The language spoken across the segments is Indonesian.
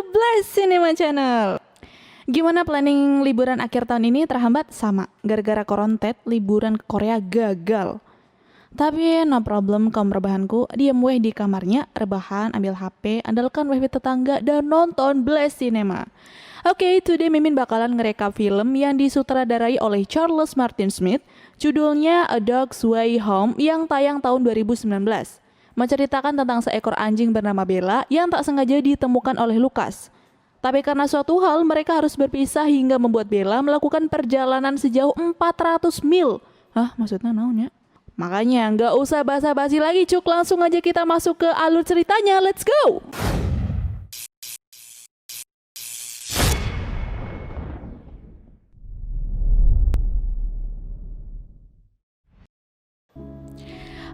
Blast Cinema Channel. Gimana planning liburan akhir tahun ini? Terhambat? Sama, gara-gara korontet liburan ke Korea gagal. Tapi no problem, kaum rebahanku, diam weh di kamarnya, rebahan, ambil HP, andalkan wifi tetangga, dan nonton Blast Cinema. Oke, today Mimin bakalan ngerekap film yang disutradarai oleh Charles Martin Smith, judulnya A Dog's Way Home yang tayang tahun 2019. Menceritakan tentang seekor anjing bernama Bella yang tak sengaja ditemukan oleh Lucas. Tapi karena suatu hal, mereka harus berpisah hingga membuat Bella melakukan perjalanan sejauh 400 mil. Hah, maksudnya naon ya? Makanya nggak usah basa-basi lagi cuk, langsung aja kita masuk ke alur ceritanya, let's go!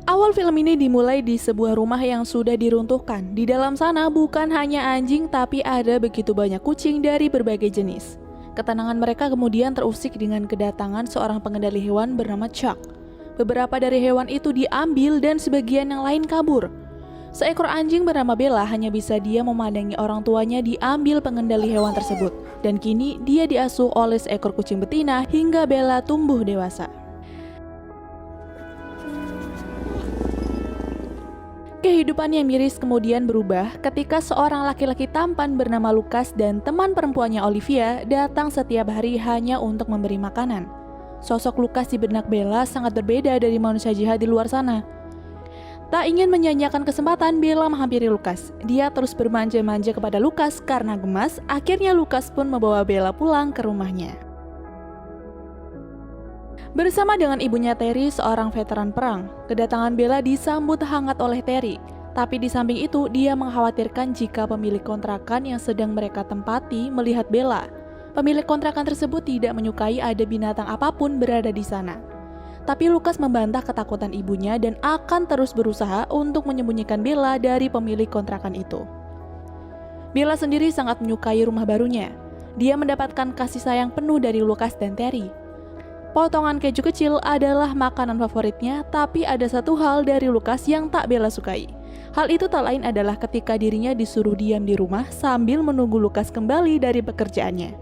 Awal film ini dimulai di sebuah rumah yang sudah diruntuhkan. Di dalam sana bukan hanya anjing, tapi ada begitu banyak kucing dari berbagai jenis. Ketenangan mereka kemudian terusik dengan kedatangan seorang pengendali hewan bernama Chuck. Beberapa dari hewan itu diambil dan sebagian yang lain kabur. Seekor anjing bernama Bella hanya bisa dia memandangi orang tuanya diambil pengendali hewan tersebut. Dan kini dia diasuh oleh seekor kucing betina hingga Bella tumbuh dewasa. Kehidupan yang miris kemudian berubah ketika seorang laki-laki tampan bernama Lucas dan teman perempuannya Olivia datang setiap hari hanya untuk memberi makanan. Sosok Lucas di benak Bella sangat berbeda dari manusia jahat di luar sana. Tak ingin menyanyiakan kesempatan, Bella menghampiri Lucas. Dia terus bermanja-manja kepada Lucas karena gemas. Akhirnya Lucas pun membawa Bella pulang ke rumahnya. Bersama dengan ibunya Terry, seorang veteran perang, kedatangan Bella disambut hangat oleh Terry. Tapi di samping itu, dia mengkhawatirkan jika pemilik kontrakan yang sedang mereka tempati melihat Bella. Pemilik kontrakan tersebut tidak menyukai ada binatang apapun berada di sana. Tapi Lucas membantah ketakutan ibunya dan akan terus berusaha untuk menyembunyikan Bella dari pemilik kontrakan itu. Bella sendiri sangat menyukai rumah barunya. Dia mendapatkan kasih sayang penuh dari Lucas dan Terry. Potongan keju kecil adalah makanan favoritnya, tapi ada satu hal dari Lucas yang tak Bella sukai. Hal itu tak lain adalah ketika dirinya disuruh diam di rumah sambil menunggu Lucas kembali dari pekerjaannya.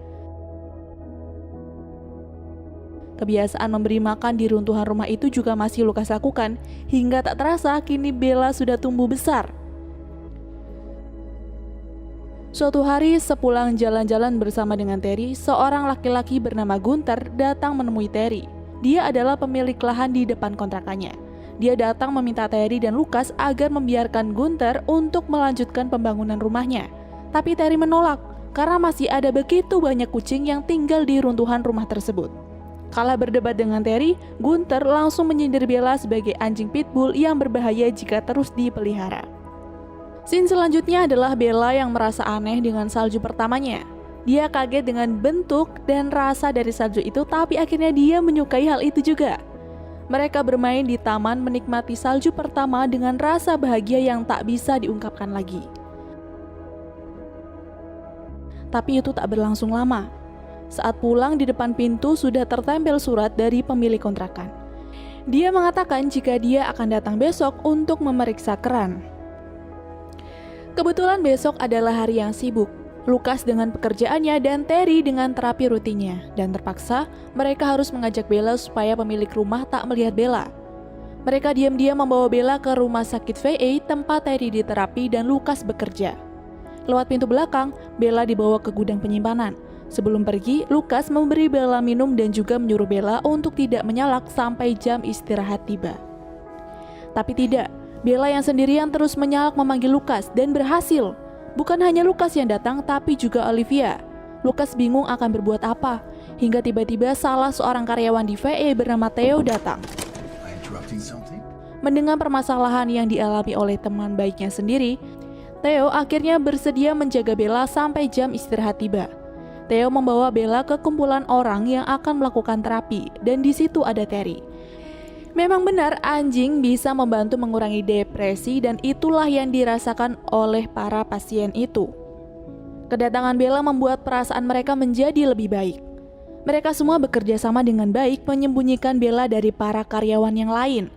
Kebiasaan memberi makan di runtuhan rumah itu juga masih Lucas lakukan, hingga tak terasa kini Bella sudah tumbuh besar. Suatu hari sepulang jalan-jalan bersama dengan Terry, seorang laki-laki bernama Gunther datang menemui Terry. Dia adalah pemilik lahan di depan kontrakannya. Dia datang meminta Terry dan Lucas agar membiarkan Gunther untuk melanjutkan pembangunan rumahnya. Tapi Terry menolak karena masih ada begitu banyak kucing yang tinggal di runtuhan rumah tersebut. Kala berdebat dengan Terry, Gunther langsung menyindir Bella sebagai anjing pitbull yang berbahaya jika terus dipelihara. Scene selanjutnya adalah Bella yang merasa aneh dengan salju pertamanya. Dia kaget dengan bentuk dan rasa dari salju itu, tapi akhirnya dia menyukai hal itu juga. Mereka bermain di taman menikmati salju pertama dengan rasa bahagia yang tak bisa diungkapkan lagi. Tapi itu tak berlangsung lama. Saat pulang di depan pintu sudah tertempel surat dari pemilik kontrakan. Dia mengatakan jika dia akan datang besok untuk memeriksa keran. Kebetulan besok adalah hari yang sibuk. Lucas dengan pekerjaannya dan Terry dengan terapi rutinnya. Dan terpaksa mereka harus mengajak Bella supaya pemilik rumah tak melihat Bella. Mereka diam-diam membawa Bella ke rumah sakit VA tempat Terry diterapi dan Lucas bekerja. Lewat pintu belakang, Bella dibawa ke gudang penyimpanan. Sebelum pergi, Lucas memberi Bella minum dan juga menyuruh Bella untuk tidak menyalak sampai jam istirahat tiba. Tapi tidak. Bella yang sendirian terus menyalak memanggil Lucas dan berhasil. Bukan hanya Lucas yang datang, tapi juga Olivia. Lucas bingung akan berbuat apa, hingga tiba-tiba salah seorang karyawan di VA bernama Theo datang. Mendengar permasalahan yang dialami oleh teman baiknya sendiri, Theo akhirnya bersedia menjaga Bella sampai jam istirahat tiba. Theo membawa Bella ke kumpulan orang yang akan melakukan terapi, dan di situ ada Terry. Memang benar anjing bisa membantu mengurangi depresi dan itulah yang dirasakan oleh para pasien itu. Kedatangan Bella membuat perasaan mereka menjadi lebih baik. Mereka semua bekerja sama dengan baik menyembunyikan Bella dari para karyawan yang lain.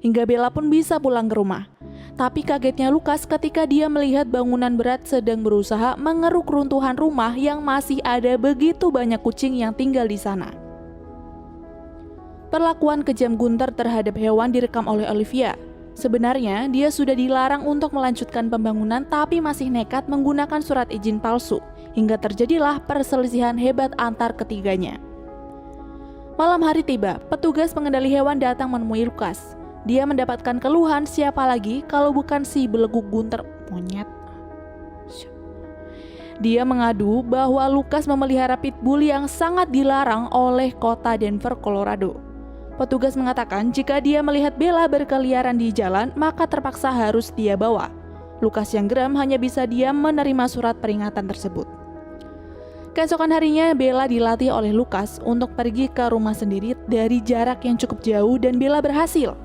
hingga Bella pun bisa pulang ke rumah. Tapi kagetnya Lukas ketika dia melihat bangunan berat sedang berusaha mengeruk runtuhan rumah yang masih ada begitu banyak kucing yang tinggal di sana. Perlakuan kejam Gunther terhadap hewan direkam oleh Olivia. Sebenarnya dia sudah dilarang untuk melanjutkan pembangunan tapi masih nekat menggunakan surat izin palsu, hingga terjadilah perselisihan hebat antar ketiganya. Malam hari tiba, petugas pengendali hewan datang menemui Lukas. Dia mendapatkan keluhan siapa lagi kalau bukan si belegu Gunther monyet. Dia mengadu bahwa Lukas memelihara pitbull yang sangat dilarang oleh kota Denver, Colorado. Petugas mengatakan jika dia melihat Bella berkeliaran di jalan, maka terpaksa harus dia bawa. Lukas yang geram hanya bisa diam menerima surat peringatan tersebut. Keesokan harinya, Bella dilatih oleh Lukas untuk pergi ke rumah sendiri dari jarak yang cukup jauh dan Bella berhasil.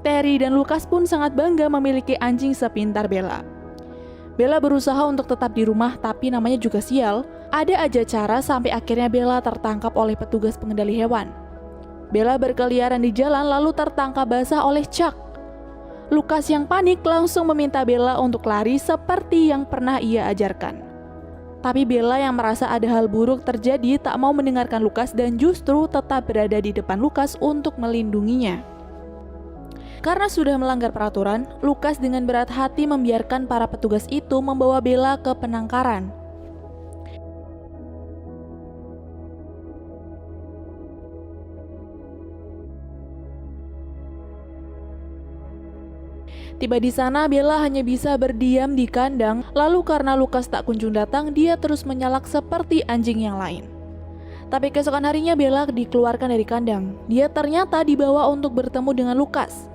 Terry dan Lukas pun sangat bangga memiliki anjing sepintar Bella. Bella berusaha untuk tetap di rumah tapi namanya juga sial, ada aja cara sampai akhirnya Bella tertangkap oleh petugas pengendali hewan. Bella berkeliaran di jalan lalu tertangkap basah oleh Chuck. Lukas yang panik langsung meminta Bella untuk lari seperti yang pernah ia ajarkan. Tapi Bella yang merasa ada hal buruk terjadi tak mau mendengarkan Lukas dan justru tetap berada di depan Lukas untuk melindunginya. Karena sudah melanggar peraturan, Lukas dengan berat hati membiarkan para petugas itu membawa Bella ke penangkaran. Tiba di sana, Bella hanya bisa berdiam di kandang, lalu karena Lukas tak kunjung datang, dia terus menyalak seperti anjing yang lain. Tapi keesokan harinya Bella dikeluarkan dari kandang. Dia ternyata dibawa untuk bertemu dengan Lukas.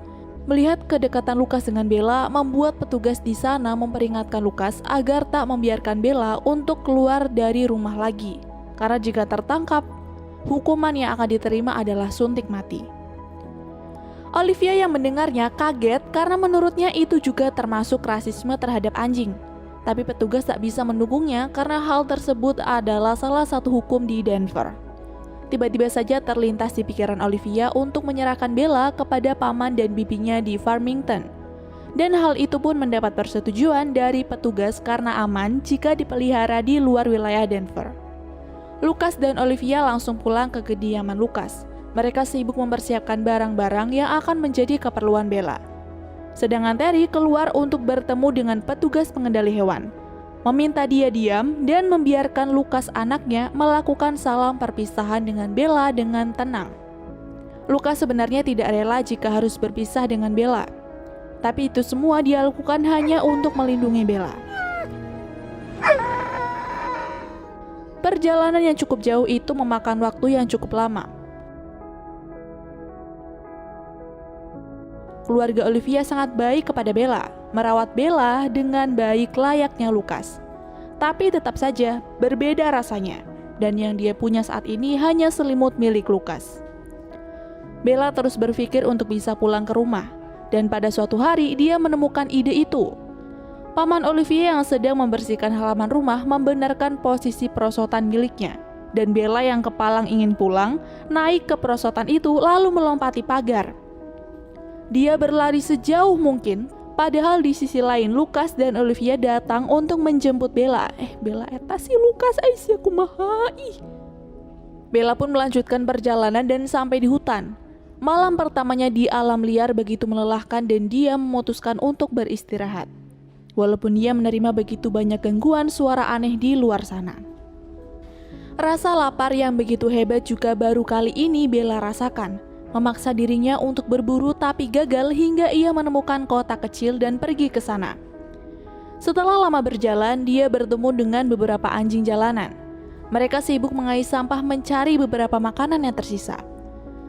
Melihat kedekatan Lukas dengan Bella membuat petugas di sana memperingatkan Lukas agar tak membiarkan Bella untuk keluar dari rumah lagi. Karena jika tertangkap, hukuman yang akan diterima adalah suntik mati. Olivia yang mendengarnya kaget karena menurutnya itu juga termasuk rasisme terhadap anjing. Tapi petugas tak bisa mendukungnya karena hal tersebut adalah salah satu hukum di Denver. Tiba-tiba saja terlintas di pikiran Olivia untuk menyerahkan Bella kepada paman dan bibinya di Farmington. Dan hal itu pun mendapat persetujuan dari petugas karena aman jika dipelihara di luar wilayah Denver. Lukas dan Olivia langsung pulang ke kediaman Lukas. Mereka sibuk mempersiapkan barang-barang yang akan menjadi keperluan Bella. Sedangkan Terry keluar untuk bertemu dengan petugas pengendali hewan, meminta dia diam dan membiarkan Lukas anaknya melakukan salam perpisahan dengan Bella dengan tenang. Lukas sebenarnya tidak rela jika harus berpisah dengan Bella, tapi itu semua dia lakukan hanya untuk melindungi Bella. Perjalanan yang cukup jauh itu memakan waktu yang cukup lama. Keluarga Olivia sangat baik kepada Bella, merawat Bella dengan baik layaknya Lukas. Tapi tetap saja berbeda rasanya, dan yang dia punya saat ini hanya selimut milik Lukas. Bella terus berpikir untuk bisa pulang ke rumah, dan pada suatu hari dia menemukan ide itu. Paman Olivia yang sedang membersihkan halaman rumah membenarkan posisi perosotan miliknya, dan Bella yang kepalang ingin pulang, naik ke perosotan itu lalu melompati pagar. Dia berlari sejauh mungkin, padahal di sisi lain Lukas dan Olivia datang untuk menjemput Bella. Bella eta si Lukas aisyah kumaha ih. Bella pun melanjutkan perjalanan dan sampai di hutan. Malam pertamanya di alam liar begitu melelahkan dan dia memutuskan untuk beristirahat. Walaupun dia menerima begitu banyak gangguan suara aneh di luar sana. Rasa lapar yang begitu hebat juga baru kali ini Bella rasakan. Memaksa dirinya untuk berburu tapi gagal hingga ia menemukan kota kecil dan pergi ke sana. Setelah lama berjalan, dia bertemu dengan beberapa anjing jalanan. Mereka sibuk mengais sampah mencari beberapa makanan yang tersisa.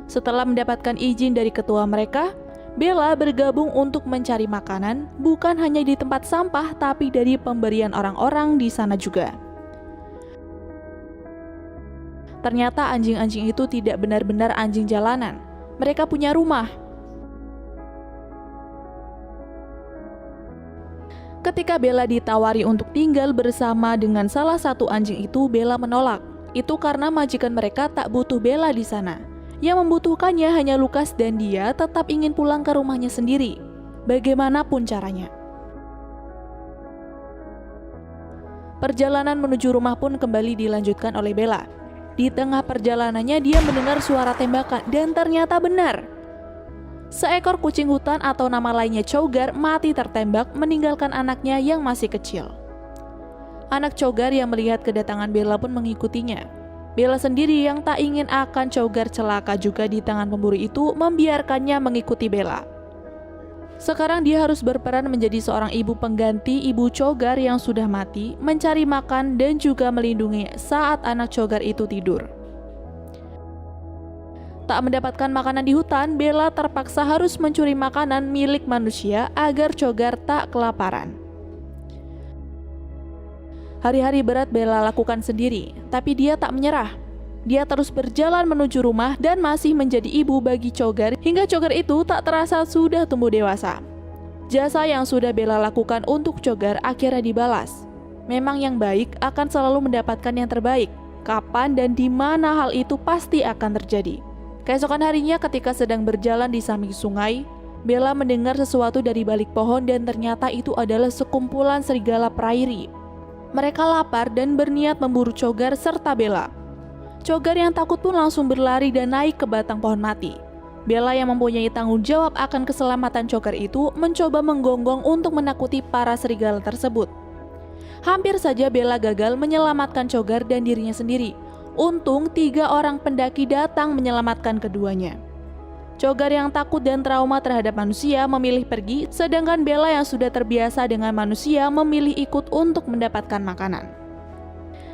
Setelah mendapatkan izin dari ketua mereka, Bella bergabung untuk mencari makanan bukan hanya di tempat sampah tapi dari pemberian orang-orang di sana juga. Ternyata anjing-anjing itu tidak benar-benar anjing jalanan. Mereka punya rumah. Ketika Bella ditawari untuk tinggal bersama dengan salah satu anjing itu, Bella menolak. Itu karena majikan mereka tak butuh Bella di sana. Yang membutuhkannya hanya Lukas dan dia tetap ingin pulang ke rumahnya sendiri, bagaimanapun caranya. Perjalanan menuju rumah pun kembali dilanjutkan oleh Bella. Di tengah perjalanannya dia mendengar suara tembakan dan ternyata benar. Seekor kucing hutan atau nama lainnya Cougar mati tertembak meninggalkan anaknya yang masih kecil. Anak Cougar yang melihat kedatangan Bella pun mengikutinya. Bella sendiri yang tak ingin akan Cougar celaka juga di tangan pemburu itu membiarkannya mengikuti Bella. Sekarang dia harus berperan menjadi seorang ibu pengganti ibu Cougar yang sudah mati, mencari makan dan juga melindungi saat anak Cougar itu tidur. Tak mendapatkan makanan di hutan, Bella terpaksa harus mencuri makanan milik manusia agar Cougar tak kelaparan. Hari-hari berat Bella lakukan sendiri, tapi dia tak menyerah. Dia terus berjalan menuju rumah dan masih menjadi ibu bagi Cougar hingga Cougar itu tak terasa sudah tumbuh dewasa. Jasa yang sudah Bella lakukan untuk Cougar akhirnya dibalas. Memang yang baik akan selalu mendapatkan yang terbaik. Kapan dan di mana hal itu pasti akan terjadi. Keesokan harinya ketika sedang berjalan di samping sungai, Bella mendengar sesuatu dari balik pohon dan ternyata itu adalah sekumpulan serigala prairie. Mereka lapar dan berniat memburu Cougar serta Bella. Cougar yang takut pun langsung berlari dan naik ke batang pohon mati. Bella yang mempunyai tanggung jawab akan keselamatan Cougar itu mencoba menggonggong untuk menakuti para serigala tersebut. Hampir saja Bella gagal menyelamatkan Cougar dan dirinya sendiri. Untung 3 orang pendaki datang menyelamatkan keduanya. Cougar yang takut dan trauma terhadap manusia memilih pergi, sedangkan Bella yang sudah terbiasa dengan manusia memilih ikut untuk mendapatkan makanan.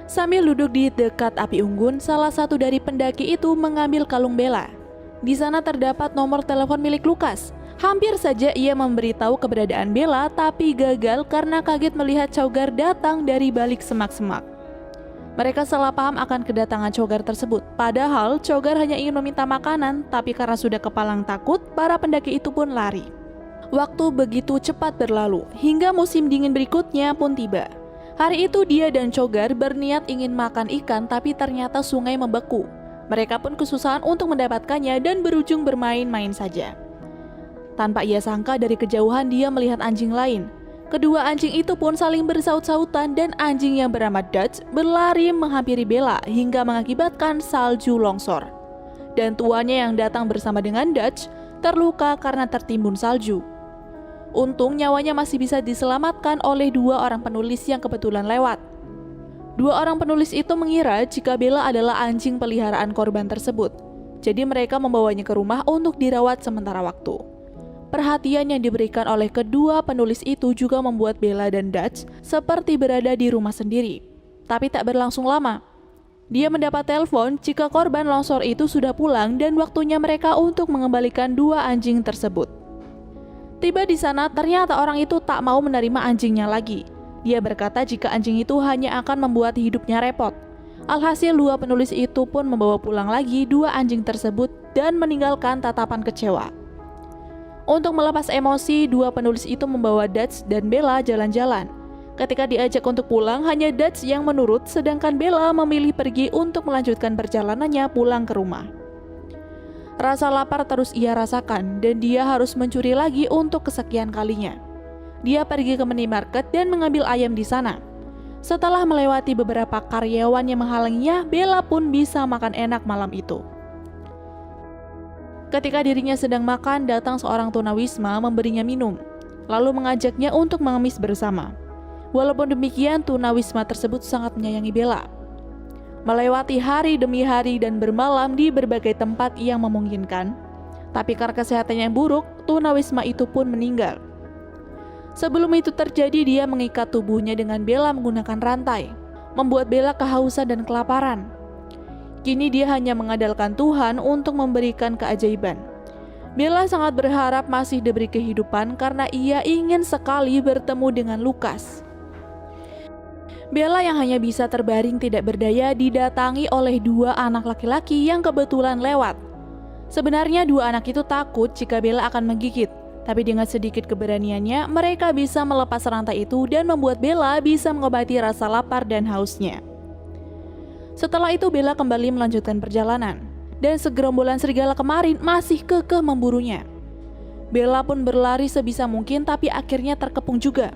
Sambil duduk di dekat api unggun, salah satu dari pendaki itu mengambil kalung Bella. Di sana terdapat nomor telepon milik Lukas. Hampir saja ia memberitahu keberadaan Bella, tapi gagal karena kaget melihat Cougar datang dari balik semak-semak. Mereka salah paham akan kedatangan Cougar tersebut. Padahal Cougar hanya ingin meminta makanan, tapi karena sudah kepalang takut, para pendaki itu pun lari. Waktu begitu cepat berlalu, hingga musim dingin berikutnya pun tiba. Hari itu dia dan Cougar berniat ingin makan ikan, tapi ternyata sungai membeku. Mereka pun kesusahan untuk mendapatkannya dan berujung bermain-main saja. Tanpa ia sangka dari kejauhan dia melihat anjing lain. Kedua anjing itu pun saling bersaut-sautan dan anjing yang bernama Dutch berlari menghampiri Bella hingga mengakibatkan salju longsor. Dan tuannya yang datang bersama dengan Dutch terluka karena tertimbun salju. Untung nyawanya masih bisa diselamatkan oleh 2 orang penulis yang kebetulan lewat. 2 orang penulis itu mengira jika Bella adalah anjing peliharaan korban tersebut. Jadi mereka membawanya ke rumah untuk dirawat sementara waktu. Perhatian yang diberikan oleh kedua penulis itu juga membuat Bella dan Dutch seperti berada di rumah sendiri. Tapi tak berlangsung lama. Dia mendapat telepon jika korban longsor itu sudah pulang dan waktunya mereka untuk mengembalikan 2 anjing tersebut. Tiba di sana ternyata orang itu tak mau menerima anjingnya lagi. Dia berkata jika anjing itu hanya akan membuat hidupnya repot. Alhasil 2 penulis itu pun membawa pulang lagi 2 anjing tersebut dan meninggalkan tatapan kecewa. Untuk melepas emosi, 2 penulis itu membawa Dutch dan Bella jalan-jalan. Ketika diajak untuk pulang, hanya Dutch yang menurut, sedangkan Bella memilih pergi untuk melanjutkan perjalanannya pulang ke rumah. Rasa lapar terus ia rasakan, dan dia harus mencuri lagi untuk kesekian kalinya. Dia pergi ke minimarket dan mengambil ayam di sana. Setelah melewati beberapa karyawan yang menghalanginya, Bella pun bisa makan enak malam itu. Ketika dirinya sedang makan, datang seorang tunawisma memberinya minum, lalu mengajaknya untuk mengemis bersama. Walaupun demikian, tunawisma tersebut sangat menyayangi Bella. Melewati hari demi hari dan bermalam di berbagai tempat yang memungkinkan, tapi karena kesehatannya yang buruk, tunawisma itu pun meninggal. Sebelum itu terjadi, dia mengikat tubuhnya dengan Bella menggunakan rantai, membuat Bella kehausan dan kelaparan. Kini dia hanya mengandalkan Tuhan untuk memberikan keajaiban. Bella sangat berharap masih diberi kehidupan karena ia ingin sekali bertemu dengan Lukas. Bella yang hanya bisa terbaring tidak berdaya didatangi oleh 2 anak laki-laki yang kebetulan lewat. Sebenarnya 2 anak itu takut jika Bella akan menggigit, tapi dengan sedikit keberaniannya mereka bisa melepas rantai itu dan membuat Bella bisa mengobati rasa lapar dan hausnya. Setelah itu Bella kembali melanjutkan perjalanan, dan segerombolan serigala kemarin masih kekeh memburunya. Bella pun berlari sebisa mungkin tapi akhirnya terkepung juga.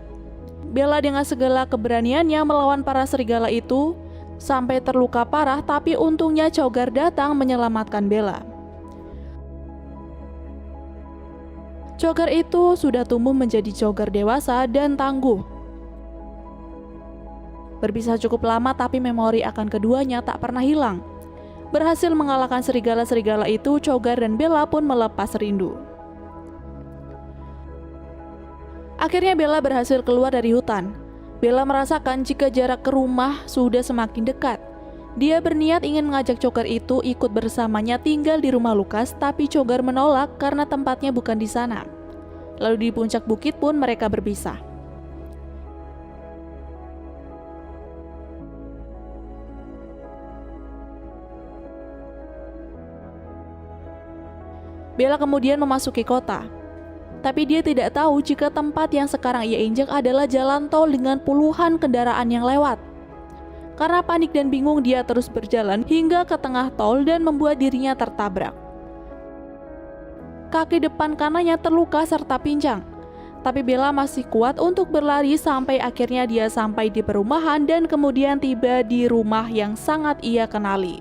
Bella dengan segala keberaniannya melawan para serigala itu sampai terluka parah, tapi untungnya Cogar datang menyelamatkan Bella. Cogar itu sudah tumbuh menjadi Cogar dewasa dan tangguh. Berpisah cukup lama tapi memori akan keduanya tak pernah hilang. Berhasil mengalahkan serigala-serigala itu, Cogar dan Bella pun melepas rindu. Akhirnya Bella berhasil keluar dari hutan. Bella merasakan jika jarak ke rumah sudah semakin dekat. Dia berniat ingin mengajak Cogar itu ikut bersamanya tinggal di rumah Lukas, tapi Cogar menolak karena tempatnya bukan di sana. Lalu di puncak bukit pun mereka berpisah. Bella kemudian memasuki kota. Tapi dia tidak tahu jika tempat yang sekarang ia injak adalah jalan tol dengan puluhan kendaraan yang lewat. Karena panik dan bingung, dia terus berjalan hingga ke tengah tol dan membuat dirinya tertabrak. Kaki depan kanannya terluka serta pincang. Tapi Bella masih kuat untuk berlari sampai akhirnya dia sampai di perumahan dan kemudian tiba di rumah yang sangat ia kenali.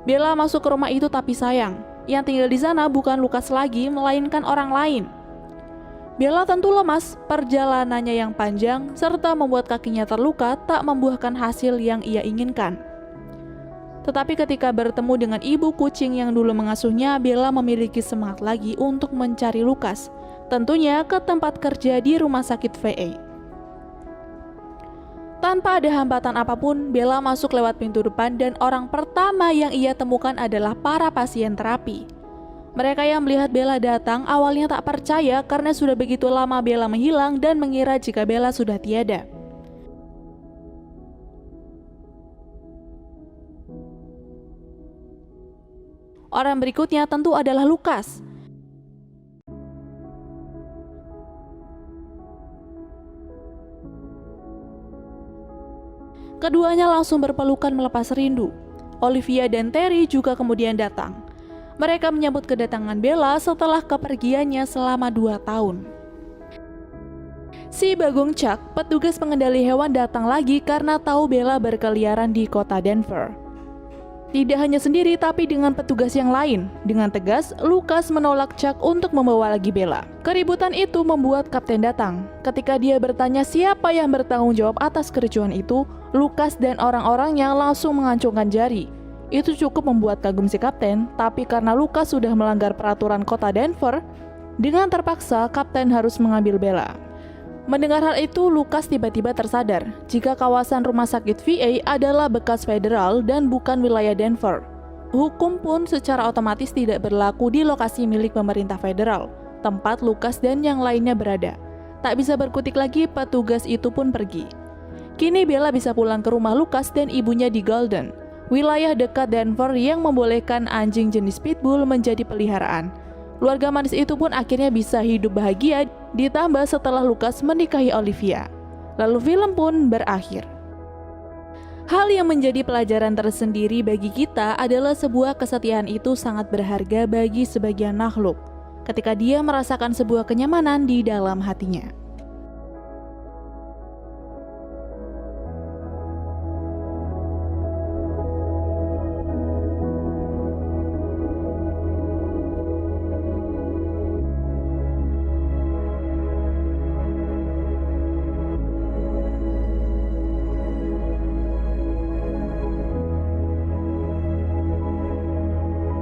Bella masuk ke rumah itu tapi sayang, yang tinggal di sana bukan Lukas lagi, melainkan orang lain. Bella tentu lemas, perjalanannya yang panjang serta membuat kakinya terluka tak membuahkan hasil yang ia inginkan. Tetapi ketika bertemu dengan ibu kucing yang dulu mengasuhnya, Bella memiliki semangat lagi untuk mencari Lukas, tentunya ke tempat kerja di rumah sakit VA. Tanpa ada hambatan apapun, Bella masuk lewat pintu depan dan orang pertama yang ia temukan adalah para pasien terapi. Mereka yang melihat Bella datang awalnya tak percaya karena sudah begitu lama Bella menghilang dan mengira jika Bella sudah tiada. Orang berikutnya tentu adalah Lukas. Keduanya langsung berpelukan melepas rindu. Olivia dan Terry juga kemudian datang. Mereka menyambut kedatangan Bella setelah kepergiannya selama 2 tahun. Si Bagong Chuck, petugas pengendali hewan, datang lagi karena tahu Bella berkeliaran di kota Denver. Tidak hanya sendiri tapi dengan petugas yang lain. Dengan tegas, Lukas menolak Chuck untuk membawa lagi Bella. Keributan itu membuat Kapten datang. Ketika dia bertanya siapa yang bertanggung jawab atas kericuhan itu, Lukas dan orang-orangnya langsung mengacungkan jari. Itu cukup membuat kagum si Kapten, tapi karena Lukas sudah melanggar peraturan kota Denver, dengan terpaksa Kapten harus mengambil Bella. Mendengar hal itu, Lukas tiba-tiba tersadar jika kawasan rumah sakit VA adalah bekas federal dan bukan wilayah Denver. Hukum pun secara otomatis tidak berlaku di lokasi milik pemerintah federal, tempat Lukas dan yang lainnya berada. Tak bisa berkutik lagi, petugas itu pun pergi. Kini Bella bisa pulang ke rumah Lukas dan ibunya di Golden, wilayah dekat Denver yang membolehkan anjing jenis pitbull menjadi peliharaan. Keluarga manis itu pun akhirnya bisa hidup bahagia, ditambah setelah Lukas menikahi Olivia. Lalu film pun berakhir. Hal yang menjadi pelajaran tersendiri bagi kita adalah sebuah kesetiaan itu sangat berharga bagi sebagian makhluk, ketika dia merasakan sebuah kenyamanan di dalam hatinya.